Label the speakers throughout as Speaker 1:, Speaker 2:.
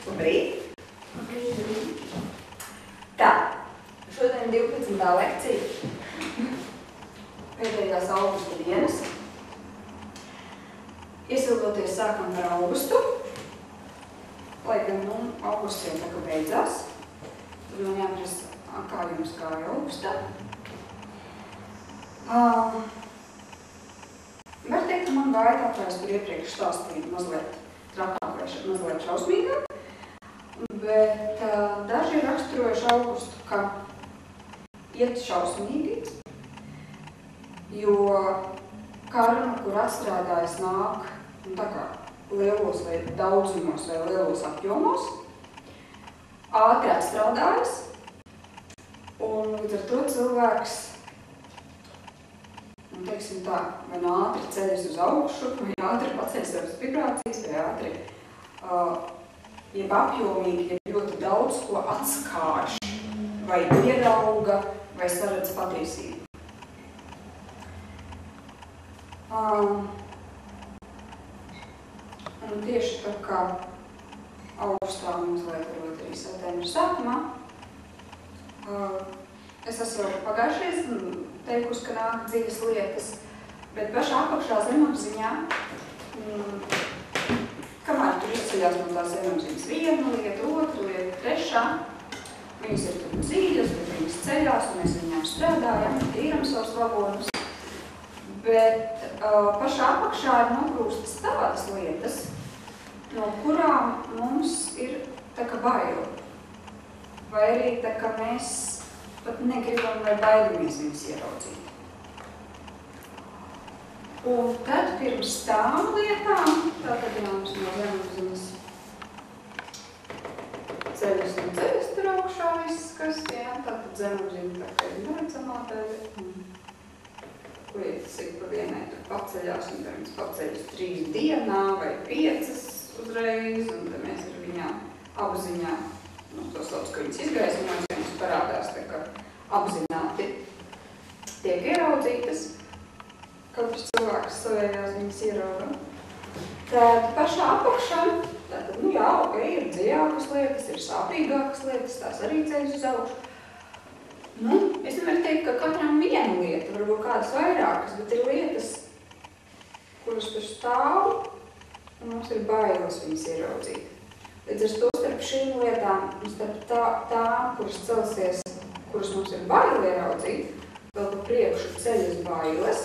Speaker 1: Labrīt! Tā, šodien 12. lekcija. Pēdējās augusta dienas. Iesildoties sākam par augustu. Lai gan, augusts jau tā kā beidzās. Tad man jāatrast, kā jums gāja augustā. Var teikt, ka man gāja tā, kā es par iepriekš stāstīju, mazliet trakāk vai mazliet šausmīgāk. Bet daži ir raksturojuši augustu, ka iet šausmīgi, jo karma, kur atstrādājas, nāk tā kā lielos vai daudzumos vai lielos apjomos, ātri atstrādājas, un līdz ar to cilvēks, teiksim tā, vai ātri ceļas uz augšu, vai ātri paceļ savas vibrācijas, vai ātri, jeb apjomīgi, jeb ļoti daudz ko atskārš, vai ierauga, vai saredz patiesību. Un tieši tā kā augustā mazliet varbūt arī septembra sākumā, es esmu jau pagājušreiz teikusi, ka nāk dziļas lietas, bet pašā apakšā zemapziņā, kamēr tur izceļās no tās zemapziņas viena lieta, otra lieta, trešā, viņas ir tur dziļas, bet viņas ceļās, un mēs viņām strādājam, tīram savus vagonus. Bet pašā apakšā ir nokrūstas tādas lietas, no kurām mums ir tā kā baila. Vai arī tā kā mēs pat negribam vai baidamies viņas ieraudzīt. Un tad pirms tām lietām, tātad mums no zemapziņas ceļas un ceļas tur augšā viss, kas, jā, tātad zemapziņa tā kā ir neredzamā daļa. Lietas ir pa vienai tur paceļās, un tad viņas paceļas 3 dienā vai 5 uzreiz, un tad mēs ar viņām apziņā, to sauc, ka viņas izgaismojas, viņas parādās tā kā apzināti tiek ieraudzītas, katrs cilvēks savējās viņas ierauga. Tad pašā apakšā, tātad, jā, ok, ir dziļākas lietas, ir sāpīgākas lietas, tās arī ceļas uz augšu. Es nevaru teikt, ka katram viena lieta, varbūt kādas vairākas, bet ir lietas, kuras tur stāv, un mums ir bailes viņas ieraudzīt. Līdz ar to starp šīm lietām, un starp tām, kuras celsies, kuras mums ir baili ieraudzīt, vēl pa priekšu ceļas bailes.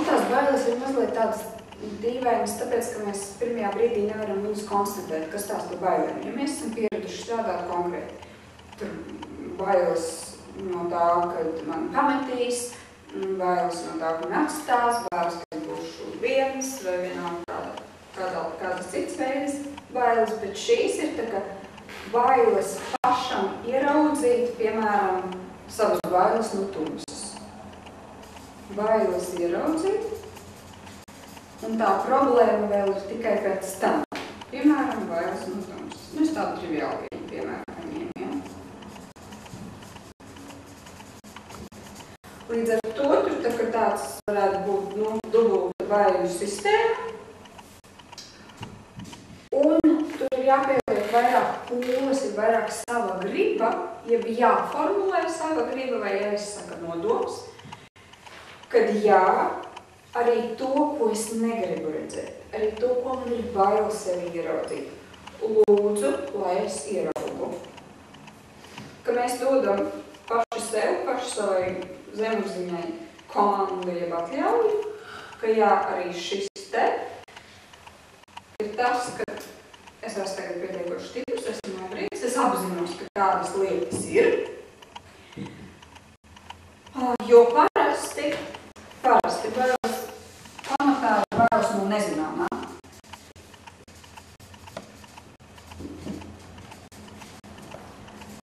Speaker 1: Tās bailes ir mazliet tādas dīvainas, tāpēc, ka mēs pirmajā brīdī nevaram viņus konstatēt, kas tās par bailēm. Ja mēs esam pieraduši strādāt konkrēti, tur bailes no tā, kad man pametīs, bailes no tā, ka man atstās, bailes, ka es būšu viens, vai vienalga kādas cits veids bailes, bet šīs ir tā kā bailes pašam ieraudzīt, piemēram, savas bailes no tumsas. Bailes ieraudzīt, un tā problēma vēl ir tikai pēc tam. Piemēram, bailes no tumsas. Es tādu triviālu piemēru paņēmu, Līdz ar to tur tā, ka tāds varētu būt dubulta baiļu sistēma. Un tur ir jāpieliek vairāk pūles, ir vairāk sava griba, jeb jāformulē sava griba vai jāizsaka nodoms, kad jā, arī to, ko es negribu redzēt, arī to, ko man ir bail sevi ieraudzīt. Lūdzu, lai es ieraugu. Ka mēs dodam paši sev, paši savai zemapziņai komandu jeb atļauju, ka jā, arī šis te ir tas, ka es esmu tagad pietiekoši stiprs, esmu nobrīgs, es apzinos, ka tādas lietas ir. Jo parasti bailes pamatā ir bailes no nezināmā.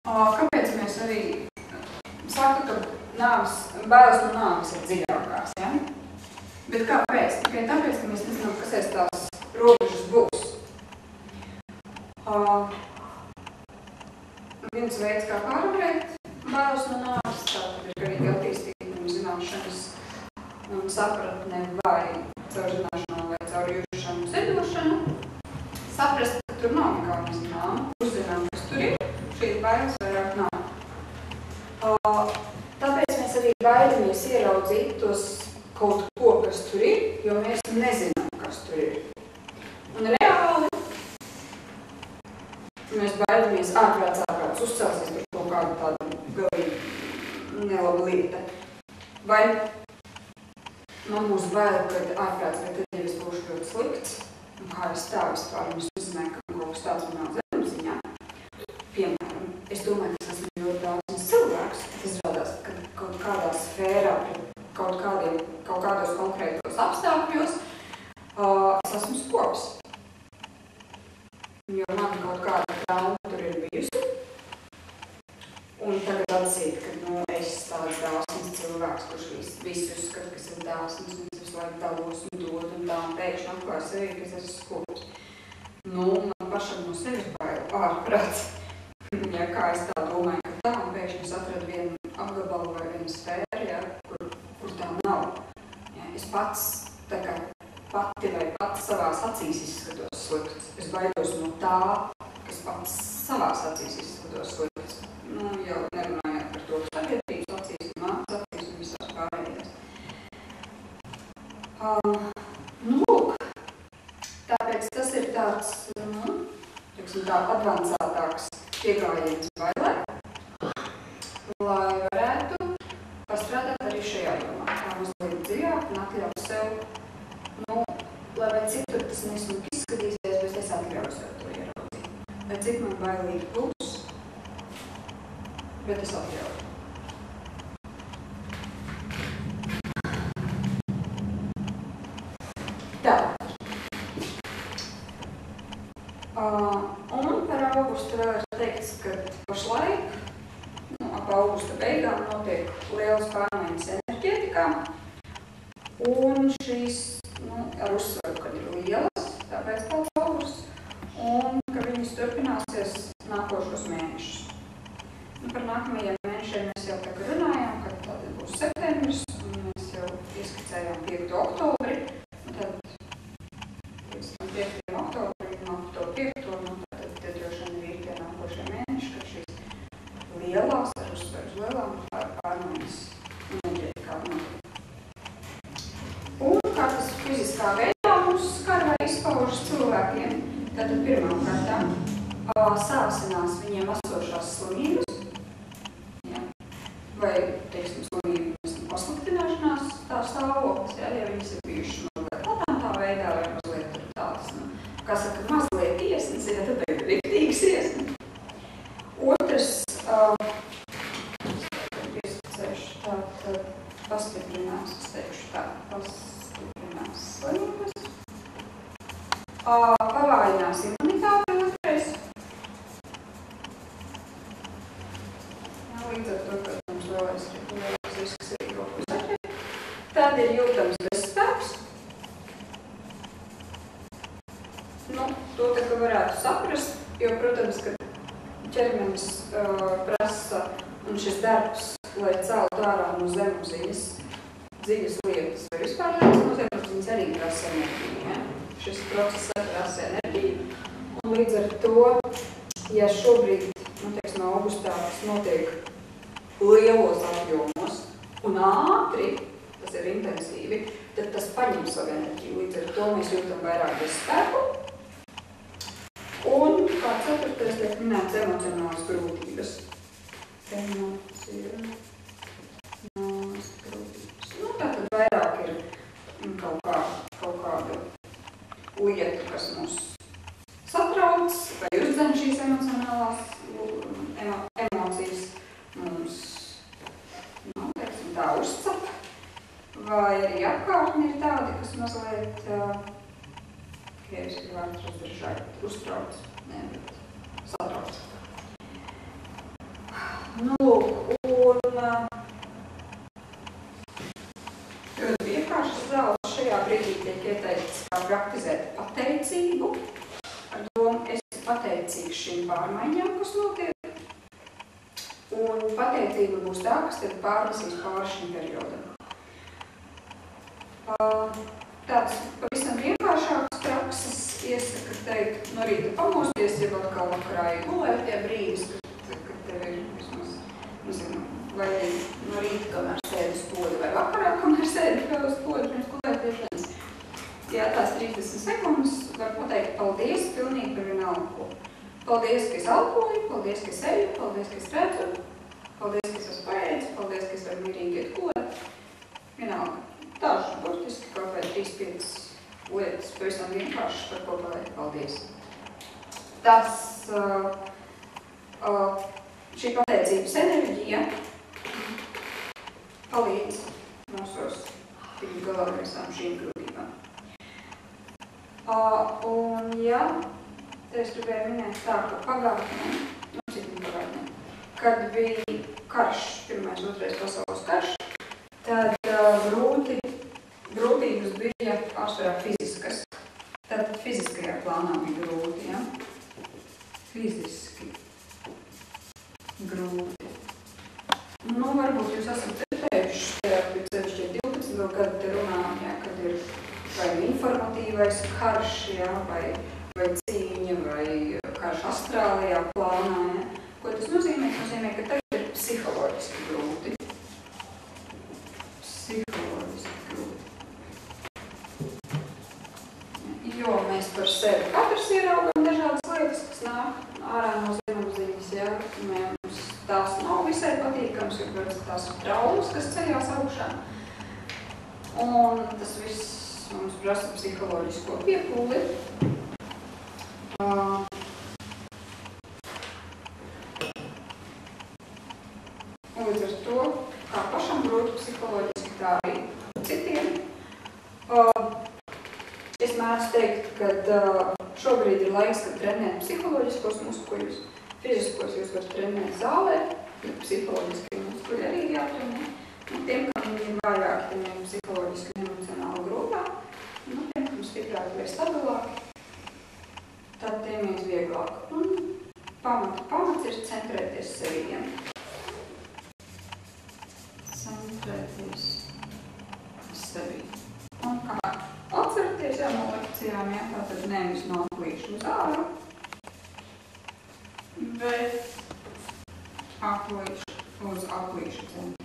Speaker 1: Kāpēc mēs arī saka, ka bailes no nāves ir dziļākās, ja? Bet kāpēc? Tikai tāpēc, ka mēs nezinām, kas aiz tās robežas būs. Viens veids, kā pārvarēt bailes no nāves, tātad ir garīgi attīstīt zināšanas un sapratne vai caur zināšanām vai caur jūšanu sedošanu. saprast, ka tur nav nekā nezinām, uzzinām, kas tur ir, šīs bailes vairāk nav. Tāpēc mēs arī baidamies ieraudzīt tos kaut ko, kas tur ir, jo mēs nezinām, kas tur ir. Un reāli mēs baidamies ārprāts uzcelsies tur kaut kāda tāda galīgi nelaba lieta. Vai man būs bail, kad ārprāts, bet tad, ja es būšu ļoti slikts, un kā es tā vispār, un es nezināju, ka kaut kas tāds manā zemapziņā. Piemēram, es domāju, ka es esmu ļoti daudz cilvēks, izrādās, ka kaut kādā sfērā, kaut kādos konkrētos apstākļos, es esmu skops. Jo man kaut kāda trauma tur ir bijusi. Un tagad atzīt, ka es tāds dāsns cilvēks, kurš visu uzskata, kas ir dāsns, un es visu laiku dalos un dod, un tā, un pēkšņi atklāju sevi, ka es esmu skops. Man pašam no sevis bail ārprāts. Ja kā es tā domāju, ka tā, un pēkšņi es atradu vienu apgabalu vai vienu sfēru, ja, kur tā nav. Ja, es pats tā kā pati vai pats savās acīs izskatos slikts. Es baidos no tā, kas pats savās acīs izskatos slikts. Jau nerunājot par to sabiedrības acīs un mācas acīs un visās pārējās. Lūk, tāpēc tas ir tāds, tā advancētāks piegājiens bailē, lai varētu pastrādāt arī šajā jomā. Tā mazliet dziļāk un atļaut sev, lai vai cik tur tas nesmuki izskatīsies, bet es atļauju sev to ieraudzīt. Vai cik man bailīgi būs, bet es atļauju. Tā. Un par augustu vēl ir teikts, ka pašlaik, ap augusta beigām notiek lielas pārmaiņas enerģētikā. Un šīs, ar uzsvaru, kad ir lielas, tāpēc tāds augusts, un ka viņas turpināsies nākošos mēnešus. Par nākamajiem mēnešiem mēs jau tā kā runājām, kad tad būs septembris, un mēs jau ieskicējām 5. oktobri, un tad 5. oktobri, no to 5. Tad droši vien ir tie nākošie mēneši, kad šīs lielās, ar uzsvaru uz lielām pārmaiņas enerģētikā notiek. Un kā tas fiziskā veidā mums skar vai izpaužas cilvēkiem, tad pirmām kārtām sāsinās viņiem esošās slimības, vai, teiksim, slimības pasliktināšanās tā stāvoklis, ja viņas ir bijušas mazliet tā veidā, vai mazliet tādas, kā saka, mazliet iesnes, ja tad ir riktīgas iesnes. Otrs, pastiprinās, es teikšu tā, pastiprinās slimības. Pavājinās imunitāti otrais. Līdz ar to, ka mums lielais risks ir kaut ko zaķēt. Tad ir jūtams bezspēks. To tā kā varētu saprast, jo, protams, ka ķermenis prasa un šis darbs, lai celtu ārā no zemapziņas dziļas lietas, vai vispār no zemapziņas arī prasa enerģiju. Ja? Šis process prasa enerģiju. Un līdz ar to, ja šobrīd, teiksim, augustā tas notiek lielos apjomos un ātri, tas ir intensīvi, tad tas paņem savu enerģiju. Līdz ar to mēs jūtam vairāk bezspēku. Un kā ceturtais tiek minēts emocionālas grūtības. Tātad vairāk ir kaut kāda lieta, kas mūs satrauc, vai uzdzen šīs emocionālās emocijas mums, teiksim, tā uzcep, vai arī apkārtni ir tādi, kas mazliet, ja es gribētu uzdražāt, uztrauc, bet satrauc. Un ļoti vienkāršas zāles šajā brīdī tiek ieteikts, kā praktizēt pateicību. Ar domu es pateicīgs šīm pārmaiņām, kas notiek. Un pateicība būs tā, kas tev pārnesīs pāri šim periodam. Tāds pavisam vienkāršāks prakses iesaka teikt, no rīta pamosties, jau atkal vakarā iegulēt tie brīdis, kad tev ir vismaz, nezinu, vai no rīta, kamēr sēdi uz podu, vai vakarā, kamēr sēdi vēl uz podu, pirms gulētiešanas. Jā, tās 30 sekundes var pateikt paldies pilnīgi par vienalga ko. Paldies, ka es elpoju, paldies, ka es eju, paldies, ka es redzu, paldies, ka es esmu paēdis, paldies, ka es varu mierīgi iet gulēt. Vienalga, daži burtiski kaut vai 3-5 lietas, pavisam vienkārši par ko pateikt paldies. Tas, šī pateicības enerģija palīdz mūsos tikt galā ar visām šīm grūtībām. Un ja, es gribēju minēt tā, ka pagātnē, kad bija karš, Pirmais, Otrais pasaules karš, tad grūtības bija pārsvarā fiziskas. Tad fiziskajā plānā bija grūti, ja? Fiziski grūti. Nu, varbūt jūs esat redzējuši, pēc 12. gadu te runājam, ja, kad ir vai informatīvais karš, ja, vai cīņa, vai karš Austrālijā plānā. Ja. Ko tas nozīmē? Tas nozīmē, ka tagad ir psiholoģiski grūti. Psiholoģiski grūti. Jo mēs par sevi katrs ieraugam dažādas lietas, kas nāk ārā no zemapziņas. Ja. Mums tās nav visai patīkams, jo tās ir traumas, kas ceļās augšā. Un tas viss mums prasa psiholoģisko piepūli. Un līdz ar to, kā pašam grūti psiholoģiski, tā arī citiem. Es mēdzu teikt, ka šobrīd ir laiks, kad trenēt psiholoģiskos muskuļus. Fiziskos jūs varat trenēt zālē, bet psiholoģiskie muskuļi arī ir jātrenē. Un tiem, kam viņi ir vājāki, tiem ir psiholoģiski un emocionāli grūtāk. Un tiem, kam stiprāki vai stabilāki, tad tiem iet vieglāk. Un pamats ir centrēties sevī. Centrēties sevī. Un kā atcerieties jau no lekcijām, ja, tātad nevis no aplīšu uz āru, bet aplīšu uz aplīšu centru.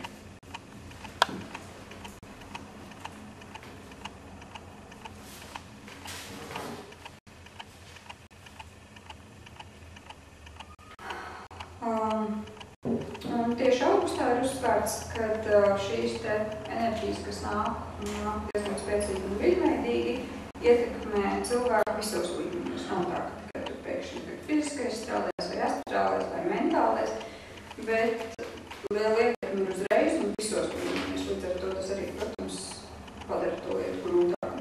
Speaker 1: Un tieši augustā ir uzsvērts, ka šīs te enerģijas, kas nāk diezgan spēcīgi un viļņveidīgi, ietekmē cilvēku visos līmeņos. Nav tā, ka tikai tur pēkšņi fiziskais strādājs vai astrālais vai mentālais, bet liela ietekme ir uzreiz un visos līmeņos. Līdz ar to tas arī, protams, padara to lietu grūtāku.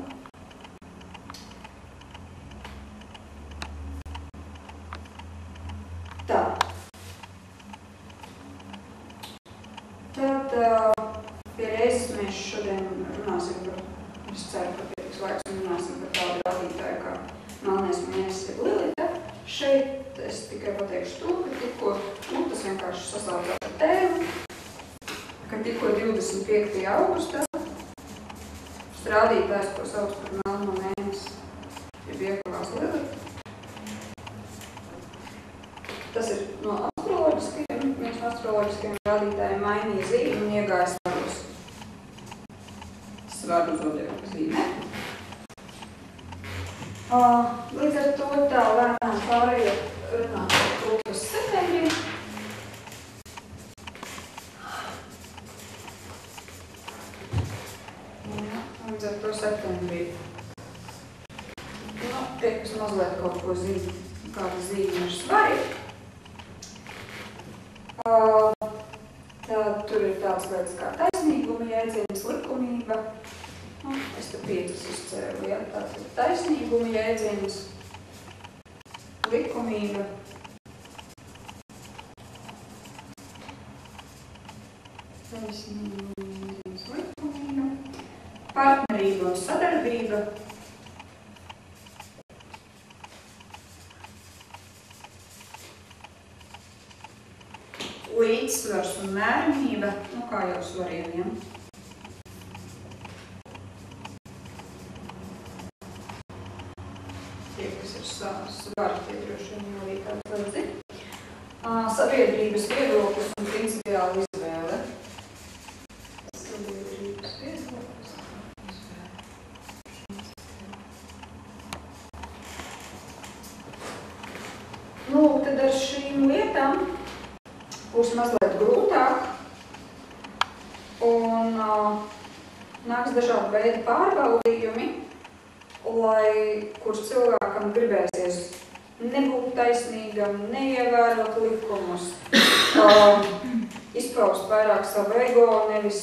Speaker 1: Tā. Tad pie reizes mēs šodien runāsim par, es ceru, ka pietiks laiks un runāsim par tādu rādītāju kā melnais miesis ir Lilita. Šeit es tikai pateikšu to, ka tikko, tas vienkārši sasaukās ar tēmu, ka tikko 25. augustā rādītājs, ko sauc par melno mēnesi, ir iekavās Lilita. Tas ir no astroloģiskiem rādītājiem mainīja zīmi un iegāja svaru zodiaka zīmē. Līdz ar to tā lēnām pārējot runāt par kultas septembrī. Līdz ar to septembrī. Nu, tie, kas mazliet kaut ko zina, kāda zīme ir svari. Tad tur ir tāds lietas kā taisnīguma jēdziens, likumība. Es te 5 izcēlu, ja? Tāds ir taisnīguma jēdziens, likumība. Taisnīguma jēdziens, likumība. Partnerība un sadarbība. Līdzsvars un mērenība, nu kā jau svariem, ja? Tie, kas ir svarīgi, tie droši vien jau arī kāds var zina. Sabiedrības viedoklis un principiāla izvēle. Sabiedrības viedoklis un izvēle. Nu, tad ar šīm lietām būs mazliet grūtāk un nāks dažādi veidi pārbaudījumi, kurš cilvēkam gribēsies nebūt taisnīgam, neievērot likumus, izpaust vairāk savu ego, nevis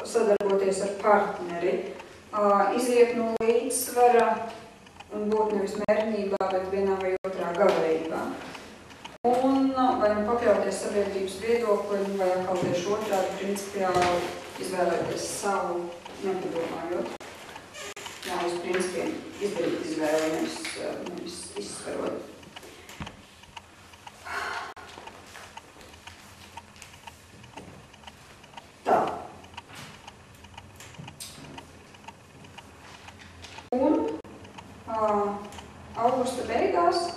Speaker 1: sadarboties ar partneri, iziet no līdzsvara un būt nevis mērķībā, bet vienā vai otrā galējībā. Un vai nu pakļauties sabiedrības viedoklim, vai atkal tieši otrādi principiāli izvēlēties savu, nepadomājot. Jā, uz principiem izdarīt izvēli, nevis izsvarot. Tā. Un augusta beigās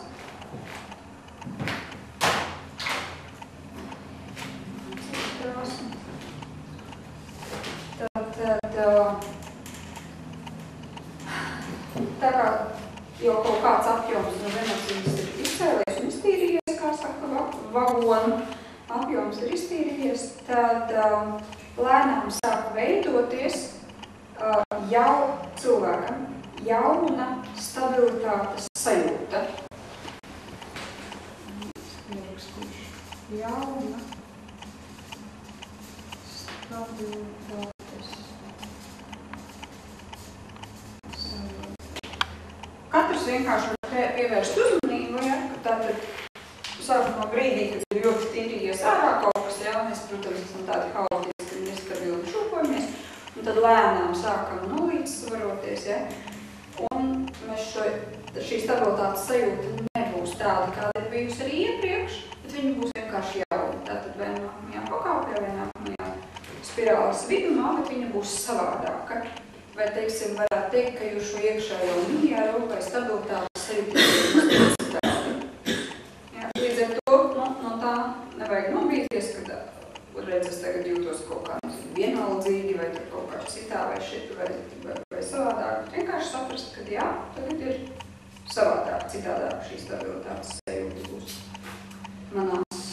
Speaker 1: tā kā jau kaut kāds apjoms no Venecijas ir izcēlies un iztīrījies, kā saka, vagonu apjoms ir iztīrījies, tad lēnām sāk veidoties jau cilvēkam jauna stabilitātes sajūta. Jauna stabilitātes Katrs vienkārši var pievērst uzmanību, ja, ka tātad sākumā brīdī, kad ir ļoti tīrījies ārā kaut kas, ja, mēs, protams, esam tādi haotiski un nestabili šūpojamies, un tad lēnām sākam nolīdzsvaroties, ja, un mēs šī stabilitātes sajūta nebūs tāda, kāda ir bijusi arī iepriekš, bet viņa būs vienkārši jauna. Tātad vai nākamajā pakāpē, vai nākamajā spirāles vidumā, bet viņa būs savādāka. Vai, teiksim, varētu teikt, ka jūs šo iekšējo mieru vai stabilitātes sajūtu. Līdz ar to no tā nevajag nobīties, kad redz, es tagad jūtos kaut kā vienaldzīgi vai kaut kā citā vai šeit vai savādāk. Vienkārši saprast, ka jā, tagad ir savādāk, citādāk šī stabilitātes sajūta būs manās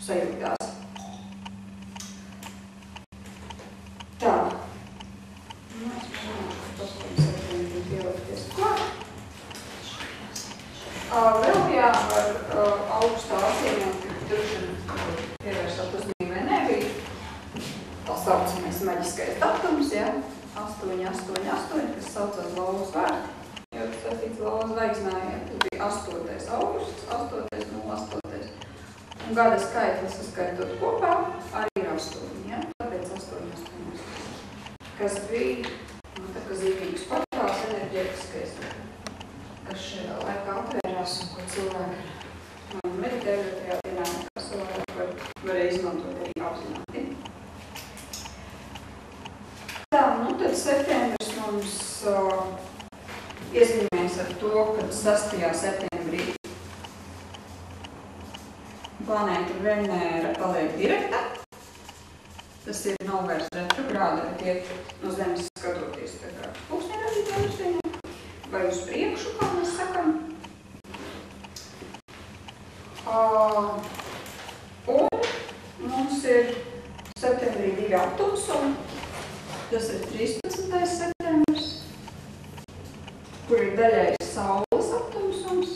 Speaker 1: sajūtās. Tā. Vēl jāvar augstā atcīmēt, ka droši pievērsāt uzmanību vai nebija tā saucamais maģiskais datums, ja? 888, kas saucās lauvas vārdi, jo tas saistīts lauvas zvaigznā, ja? Tas bija 8. augusts, 8.08. Un gada skaitlis saskaitot kopā arī ir 8, ja? Tāpēc 8.8. Kas bija tā kā zīmīgs portāls enerģētiskais, kas šajā laikā atvērās un ko cilvēki meditējot tajā dienā, nekā cilvēki varēja izmantot arī apzināti. Tā, nu tad septembris mums iezīmēs ar to, kad 6. septembrī planēta Venēra paliek direkta. Tas ir nav vairs retrogrāda, bet iet no Zemes skatoties tā kā pulksteņradītā virzienā, vai uz priekšu, kā mēs sakam. Un mums ir septembrī 2 atomsumi, tas ir 13. septembris, kur ir daļais Saules atomsums,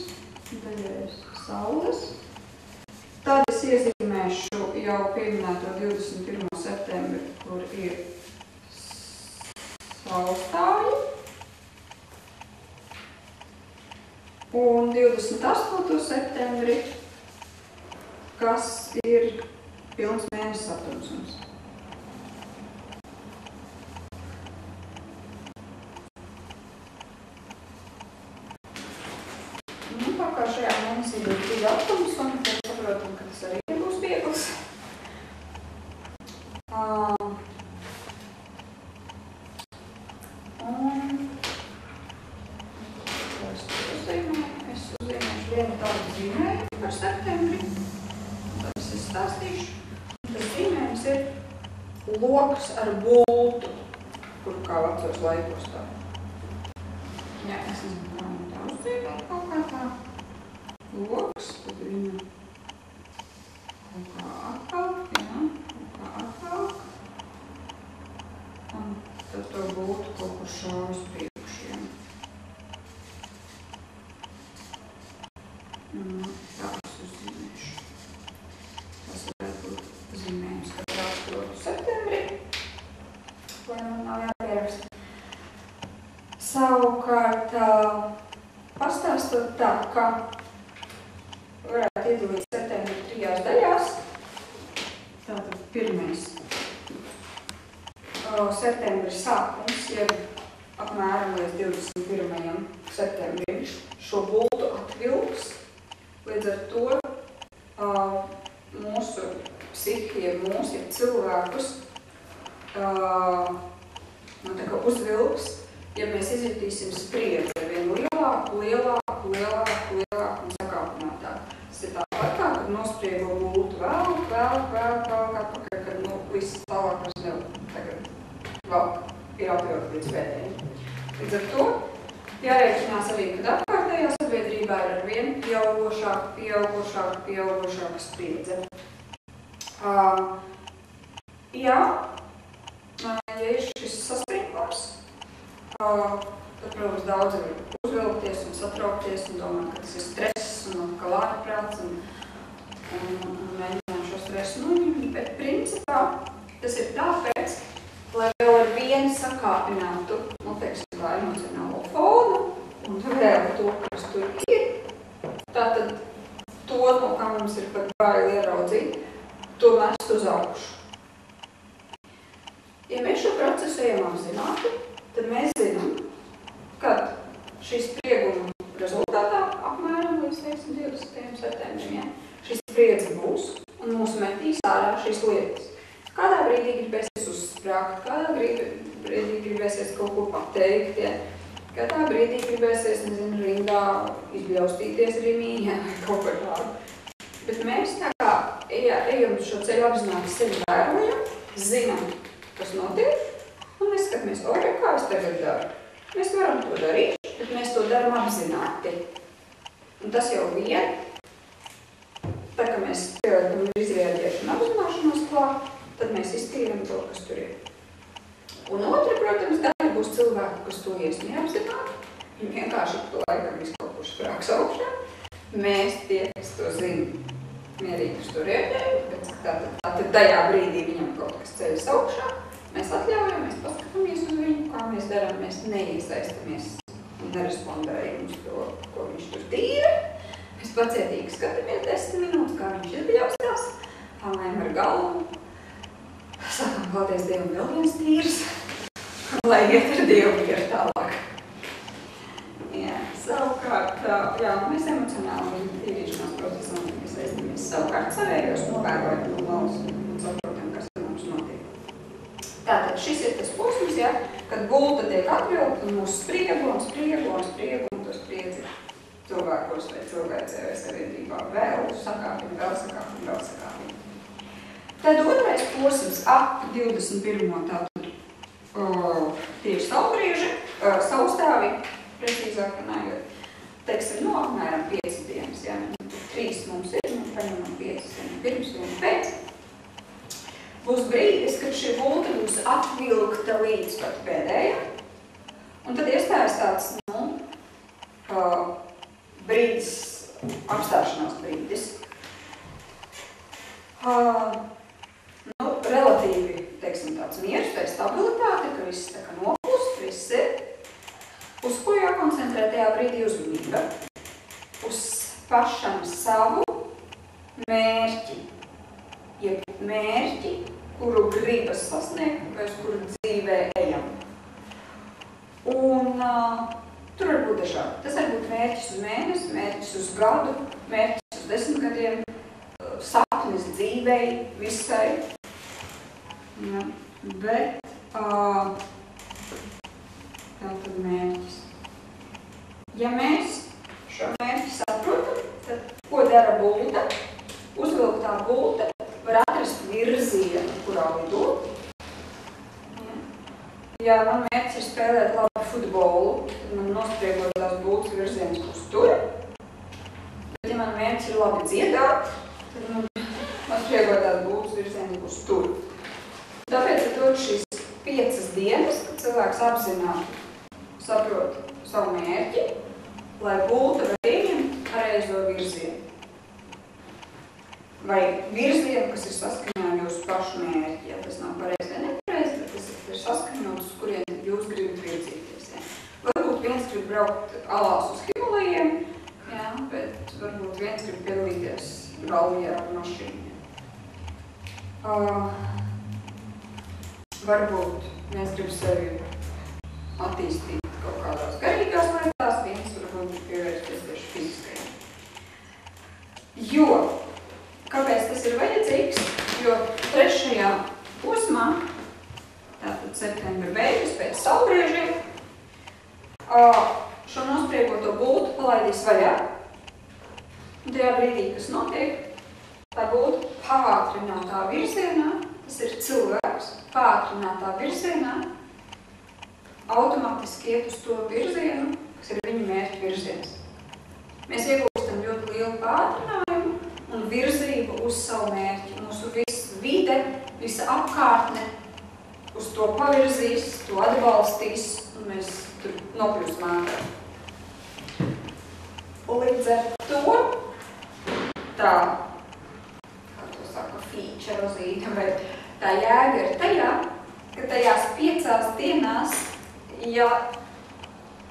Speaker 1: daļais Saules. Tad es iezīmēšu jau pieminēto 21. septembri, kur ir saulstāji. Un 28. septembri, kas ir pilns mēnesis atomsums. Nu, tā kā šajā mēnesī ir 2 atomsumi, tad saprotam, ka tas arī nebūs viegls. Un uzzīmēšu vienu tādu zīmējumu par septembri. Tad es stāstīšu. Tas zīmējums ir loks ar bultu, kuru kā vecos laikos tā. Jā, es nezinu, kā man tā uzzīmēt kaut kā tā. Loks, tad viņa kaut kā atvelk, jā, kaut kā atvelk. Un tad to bultu kaut kur šāvis priekšiem. Tā es uzzīmēšu. Tas varētu būt zīmējums, ka trāstotu septembrī, lai man nav jāpieraksta. Savukārt, pastāstot tā, ka varētu iedalīt septembri 3 daļās. Tātad pirmais septembris sākums, jeb apmēram līdz 21. septembrim šo bultu atvilks. Līdz ar to mūsu psihija, mūsu cilvēkus uzvilks, ja mēs izjutīsim spriedzi ar vienu lielāku un sakāpinātāku. Tas ir tāpat kā, kad nospriego bultu vēl, kad viss tālāk vairs vēl tagad ir atvilkt līdz pēdējiem. Līdz ar to jārēķinās arī, kad apkārtējā sabiedrībā ir ar vien pieaugošāka spriedze. Ja ir šis saspringums, tad, protams, daudz var uzvilkties un satraukties un domāt, ka tas ir stress un atkal ārprāts un mēģināt šo stresu noņemt, bet principā tas ir tāpēc, lai vēl ar vienu sakāpinātu, teiksim, tā emocionālo fonu un vēl to, kas tur ir. Tātad to, no kā mums ir pat baili ieraudzīt, to mest uz augšu. Ja mēs šo procesu ejam apzināti, tad mēs zinām, kad šī sprieguma rezultātā apmēram līdz 20. septembrim, šī spriedze būs un mūs metīs ārā šīs lietas. Kādā brīdī gribēsies uzsprāgt, kādā brīdī gribēsies kaut ko pateikt, kādā brīdī gribēsies, nezinu, rindā izbļaustīties rimī, vai kaut par tādu. Bet mēs tā kā ejam šo ceļu apzināti sevi vērojam, zinām, kas notiek, un mēs skatāmies, kā es tagad daru. Mēs varam to darīt, bet mēs to daram apzināti. Un tas jau vien, tā kā mēs pielikam izrēģēšanu apzināšanos klāt, tad mēs iztīram to, kas tur ir. Un otra, protams, daļa būs cilvēki, kas to ies neapzināti. Viņi vienkārši to laikam visu kaut kur sprāks augšā. Mēs tie, kas to zina, mierīgi uz to rēģējam, bet tātad tajā brīdī viņam kaut kas ceļas augšā. Mēs atļaujam, mēs paskatāmies uz viņu, kā mēs darām, mēs neiesaistamies un nerespondējam uz to, ko viņš tur tīra. Mēs pacietīgi skatāmies 10 minūtes, kā viņš izbļaustās, lēm ar galvu. Sākam, paldies Dievam, vēl viens tīrs, lai iet ar Dievu mieru tālāk. Jā, savukārt, mēs emocionāli tīrīšanās procesā iesaistāmies. Savukārt savējos novērojam no malas un saprotam, kas ar mums notiek. Tātad šis ir tas posms, kad bulta tiek atvilkta un mūs spriego, un to spriedzi cilvēkos vai cilvēcē vai sabiedrībā vēl sakāpina. Tad otrais posms ap 21. tātad tieši saulgrieži, saustāvi, precīzāk runājot, teiksim, apmēram 5 dienas, 3 mums ir, un paņemam 5 pirms un pēc. Būs brīdis, kad šī bulta būs atvilkta līdz pat pēdējiem, un tad iestājas tāds, brīdis, apstāšanās brīdis. Relatīvi, teiksim, tāds miers vai stabilitāte, ka viss tā kā noplust, viss ir. Uz ko jākoncentrē tajā brīdī uzmanība? Uz pašam savu mērķi. Ja mērķi, kuru gribas sasniegt, vai uz kuru dzīvē ejam. Un tur var būt dažādi. Tas var būt mērķis uz mēnesi, mērķis uz gadu, mērķis uz 10 gadiem, sapnis dzīvei, visai. Ja, bet tātad mērķis. Ja mēs šo mērķi saprotam, dara būta, uzvilktā būta var atrast virzienu, kurā lidot. Ja man mērķis ir spēlēt labi futbolu, tad man nospriegot tās būtas virziens uz tur. Bet, ja man mērķis ir labi dziedāt, tad man nospriegot tās būtas virziens uz tur. Tāpēc ir dot šīs 5 dienas, kad cilvēks apzināti saprot savu mērķi, lai būtu var ieņemt pareizo virzienu. Vai virzienu, kas ir saskaņā ar jūsu pašu mērķi, ja tas nav pareizi vai nepareizi, bet tas ir saskaņots, uz kuriem jūs gribat virzīties. Ja. Varbūt viens grib braukt alās uz Himalajiem, ja, bet varbūt viens grib piedalīties rallijā ar mašīnu. Varbūt viens grib sevi attīstīt kaut kādās garīgās lietās, viens varbūt grib pievērsties tieši fiziskajiem. Jo, kāpēc tas ir vajadzīgs? Jo 3. posmā, tātad septembra beigas pēc saulbriežiem, šo nospriegoto būtu palaidīs vaļā. Un tajā brīdī, kas notiek, tā būtu pātrinātā virzienā, tas ir cilvēks, pātrinātā virzienā, automātiski iet uz to virzienu, kas ir viņa mērķa virziens. Mēs iegūstam ļoti lielu pātrinājumu un virzību uz savu mērķi. Mūsu visa vide, visa apkārtne uz to pavirzīs, to atbalstīs, un mēs tur nokļūstam ātrāk. Līdz ar to tā, kā to saka, featureozīte, vai tā jēga ir tajā, ka tajās 5 dienās, ja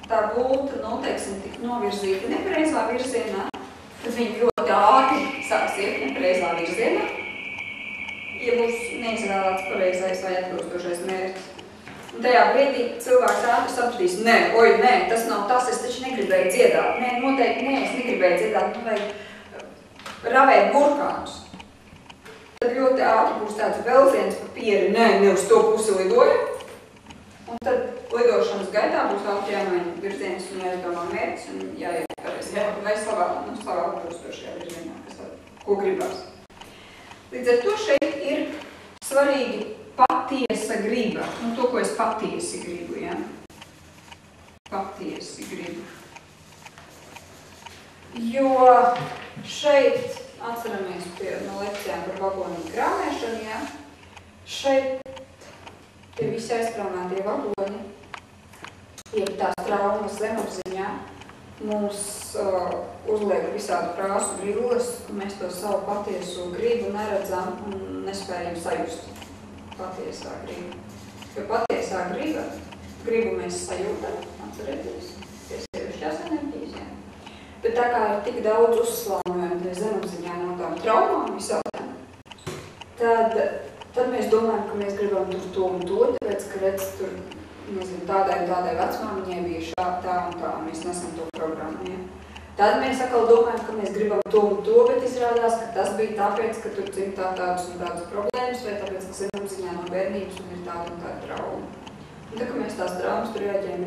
Speaker 1: tā būtu, teiksim, tik novirzīta nepareizā virzienā, tad viņi ļoti ātri sāks iet nepareizā virzienā, ja būs neizvēlēts pareizais vai atbilstošais mērķis. Un tajā brīdī cilvēks ātri sapratīs, nē, tas nav tas, es taču negribēju dziedāt. Nē, noteikti nē, es negribēju dziedāt, vajag ravēt burkānus. Tad ļoti ātri būs tāds velziens papīri, nē, ne uz to pusi lidoja. Un tad lidošanas gaitā būs ātri jāmaina virziens un jāizdomā mērķis un jāiet pareizi, vai savā atbilstošajā virzienā, ko gribas. Līdz ar to šeit ir svarīgi patiesa griba. To, ko es patiesi gribu, ja? Patiesi gribu. Jo šeit, atceramies no lekcijām par vagonīgu krāmēšanu, ja? Šeit tie visi aizkrāmētie vagoni, jeb tās traumas zemapziņā, mūs uzliek visādu krāsu brilles, un mēs to savu patieso gribu neredzam un nespējam sajust patiesā griba. Jo patiesā gribu mēs sajūtam, atcerēties, tie sevišķās enerģijas, ja? Bet tā kā ir tik daudz uzslāmojumu tie zemapziņā no tām traumām visādām, tad mēs domājam, ka mēs gribam tur to un to, tāpēc, ka redz tur, nezinu, tādai vecmāmiņai bija tā un tā, mēs nesam to programmu, ja? Tad mēs atkal domājam, ka mēs gribam to un to, bet izrādās, ka tas bija tāpēc, ka tur dzimtā tādas un tādas problēmas, vai tāpēc, ka zemapziņā no bērnības un ir tāda un tāda trauma. Un tā, ka mēs tās traumas tur reaģējam,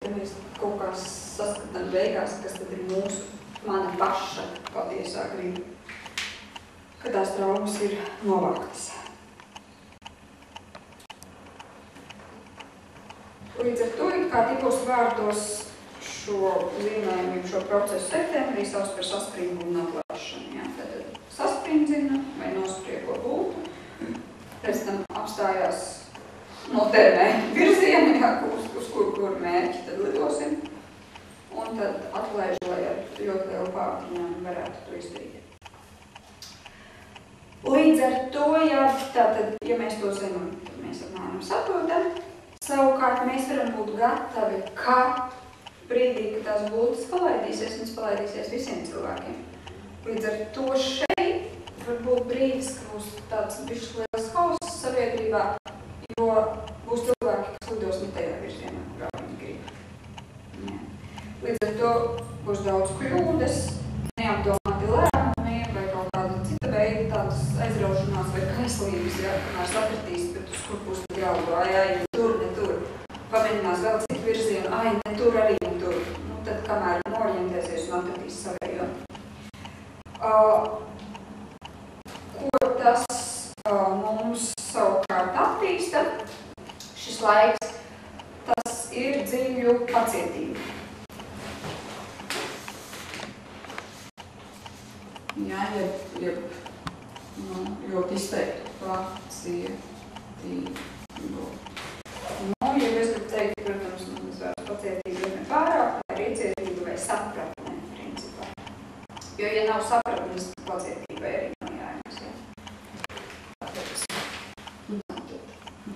Speaker 1: tad mēs kaut kā saskatām beigās, kas tad ir mana paša patiesā griba, ka tās traumas ir novāktas. Līdz ar to, kā tipos vārdos šo zīmējumu, šo procesu septembrī sauc par saspringu un atlaišanu. Ja? Tad sasprindzina vai nospriego būtu, pēc tam apstājās notermē virzienu, ja, uz kur mērķi tad lidosim, un tad atlaiž, lai ar ļoti lielu pātrinājumu varētu to izdarīt. Līdz ar to, ja mēs to zinām, tad mēs apmēram saprotam. Savukārt mēs varam būt gatavi, ka brīdī, kad tās būtas palaidīsies, un tas palaidīsies visiem cilvēkiem. Līdz ar to šeit var būt brīdis, ka būs tāds bišķi liels hauss sabiedrībā, jo būs cilvēki, kas lidos ne tajā virzienā, kurā viņi grib. Ja. Līdz ar to būs daudz kļūdas, neapdomāti lēmumi vai kaut kāda cita veida tādas aizraušanās vai kaislības, ja, kamēr sapratīs, bet uz kur būs tad jālido, ne tur. Pamēģinās vēl citu virzienu, ne tur arī, ne tur. Tad, kamēr norientēsies un atradīs savējo. Ko tas mums savukārt attīsta, šis laiks, tas ir dziļu pacietību. Jā, ļoti izteiktu pacietību. Ja es gribu teikt, protams, mums vairs pacietība ir nepārāk, tā ir iecietība vai sapratne, principā. Jo, ja nav sapratnes, tad pacietība ir arī jājums, jā. Tāpēc,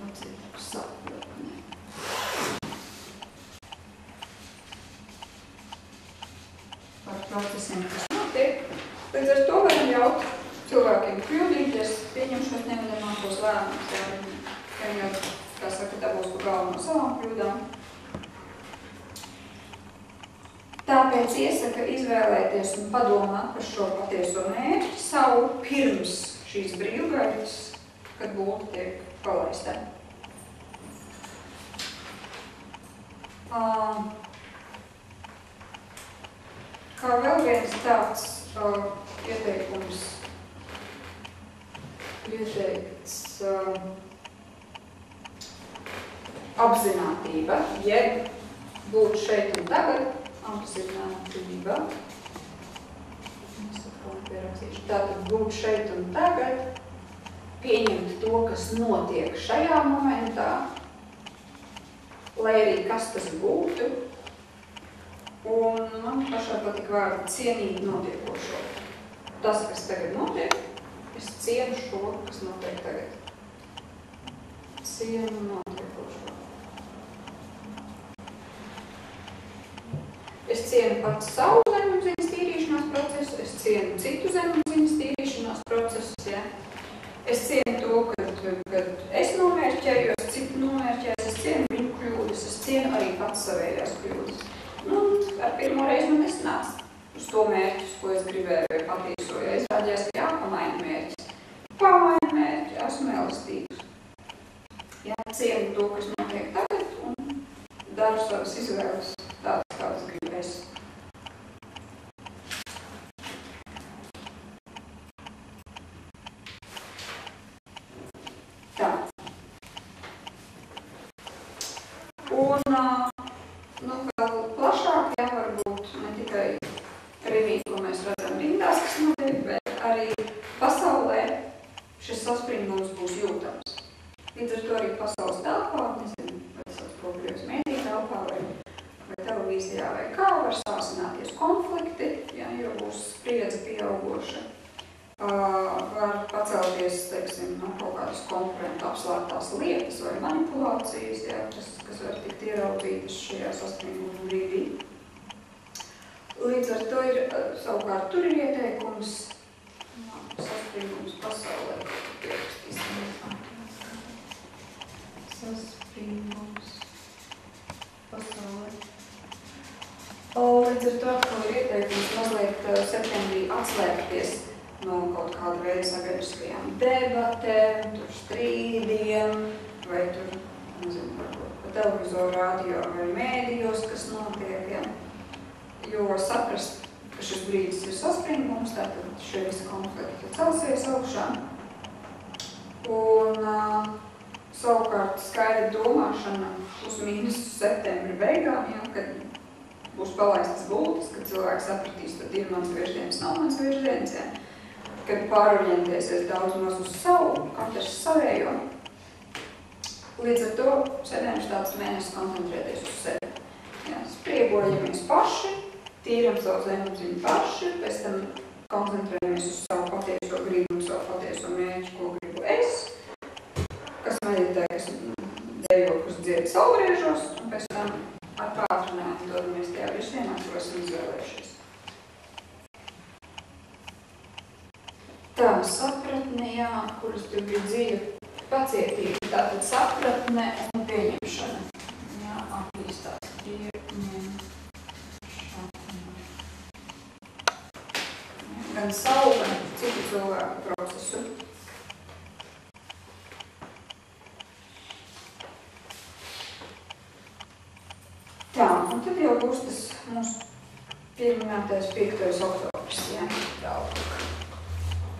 Speaker 1: pacietība sapratne. Par procesiem, kas notiek. Līdz ar to varam ļaut cilvēkiem kļūdīties, pieņemšos nevienamākos lēmumus, jau, kā saka, dabūs pa galvu no savām kļūdām. Tāpēc iesaka izvēlēties un padomāt par šo patieso mērķi savu pirms šīs brīvgaitas, kad būtu tiek palaistē. Kā vēl viens tāds ieteikums, apzinātība, jeb būt šeit un tagad, apzinātība. Tātad būt šeit un tagad, pieņemt to, kas notiek šajā momentā, lai arī kas tas būtu. Un man pašā patīk vārdi cienīt notiekošo. Tas, kas tagad notiek, es cienu šo, kas notiek tagad. Cienu notiekošo. Es cienu pats savu zemapziņas tīrīšanās procesu, es cienu citu zemapziņas tīrīšanās procesus, ja. Es cienu to, kad es nomērķējos, citu nomērķējos, es cienu viņu kļūdas, es cienu arī pats savējās kļūdas. Nu, ar pirmo reizi man nesanāca uz to mērķus, ko es gribēju vai patieso, ja izrādījās, ka jāpamaina mērķis. Pamaina mērķi, esmu elastīgs. Jā, cienu to, kas notiek tagad un daru savas izvēles tādas, kādas gribēs. Tā. Un, vēl plašāk, jā, varbūt ne tikai revī, ko mēs redzam rindās, kas notiek, bet arī pasaulē šis saspringums būs jūtams. Līdz ar to arī pasaules telpā, nezinu, vai tas atspoguļos mēdī telpā vai televīzijā vai kā, var sāsināties konflikti, jā, jo būs spriedze pieaugoša. Var pacelties, teiksim, no kaut kādas konkurentu apslēptās lietas vai manipulācijas, jā, kas var tikt ieraudzītas šajā saspringuma brīdī. Līdz ar to ir, savukārt, tur ir ieteikums, saspringums pasaulē, pierakstīsim. Saspringums pasaulē. Līdz ar to atkal ir ieteikums mazliet septembrī atslēgties no kaut kāda veida sabiedriskajām debatēm, tur strīdiem, vai tur, nezinu, varbūt pa televizoru, radio vai mēdījos, kas notiek, ja? Jo saprast, ka šis brīdis ir saspringums, tātad šie visi konflikti celsies augšā. Un savukārt skaidra domāšana uz mīnus septembra beigām, ja, kad būs palaistas būtis, kad cilvēks sapratīs, tad ir mans virziens, nav mans virziens, ja. Kad pārorientēsies daudz maz uz savu, katrs savējo. Līdz ar to sēdējuši tāds mēnesis koncentrēties uz sevi. Ja, spriegojamies paši, tīram savu zemapziņu paši, pēc tam koncentrējamies uz savu patieso gribu un savu patieso mērķi, ko gribu es, kas meditē, kas dejo, kas dzied saulriežos, un pēc tam ar pātrinājumu dodamies tajā virzienā, ko esam izvēlējušies. Tā, sapratne, jā, kuras tur bija dziļa pacietība, tātad sapratne un pieņemšana. Jā, attīstās pieņemšana. Gan savu, gan citu cilvēku procesu. Tā, un tad jau būs tas mūsu pieminētais 5. oktobrs. koefiциenti tālāk.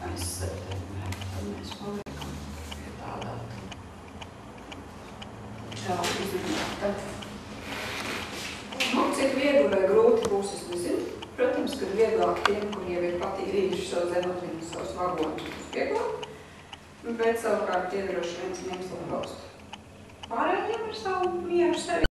Speaker 1: Mēs septembrē, tad mēs paliekam pie tā datuma. Šādi izdarīt. Tad, cik viegli vai grūti būs, es nezinu. Protams, kad vieglāk tiem, kuri jau ir patīrījuši savu zemapziņu, savus vagonus, būs vieglāk. Bet savukārt tie droši viens ņems labu balstu. Pārējiem ar savu mieru sevi.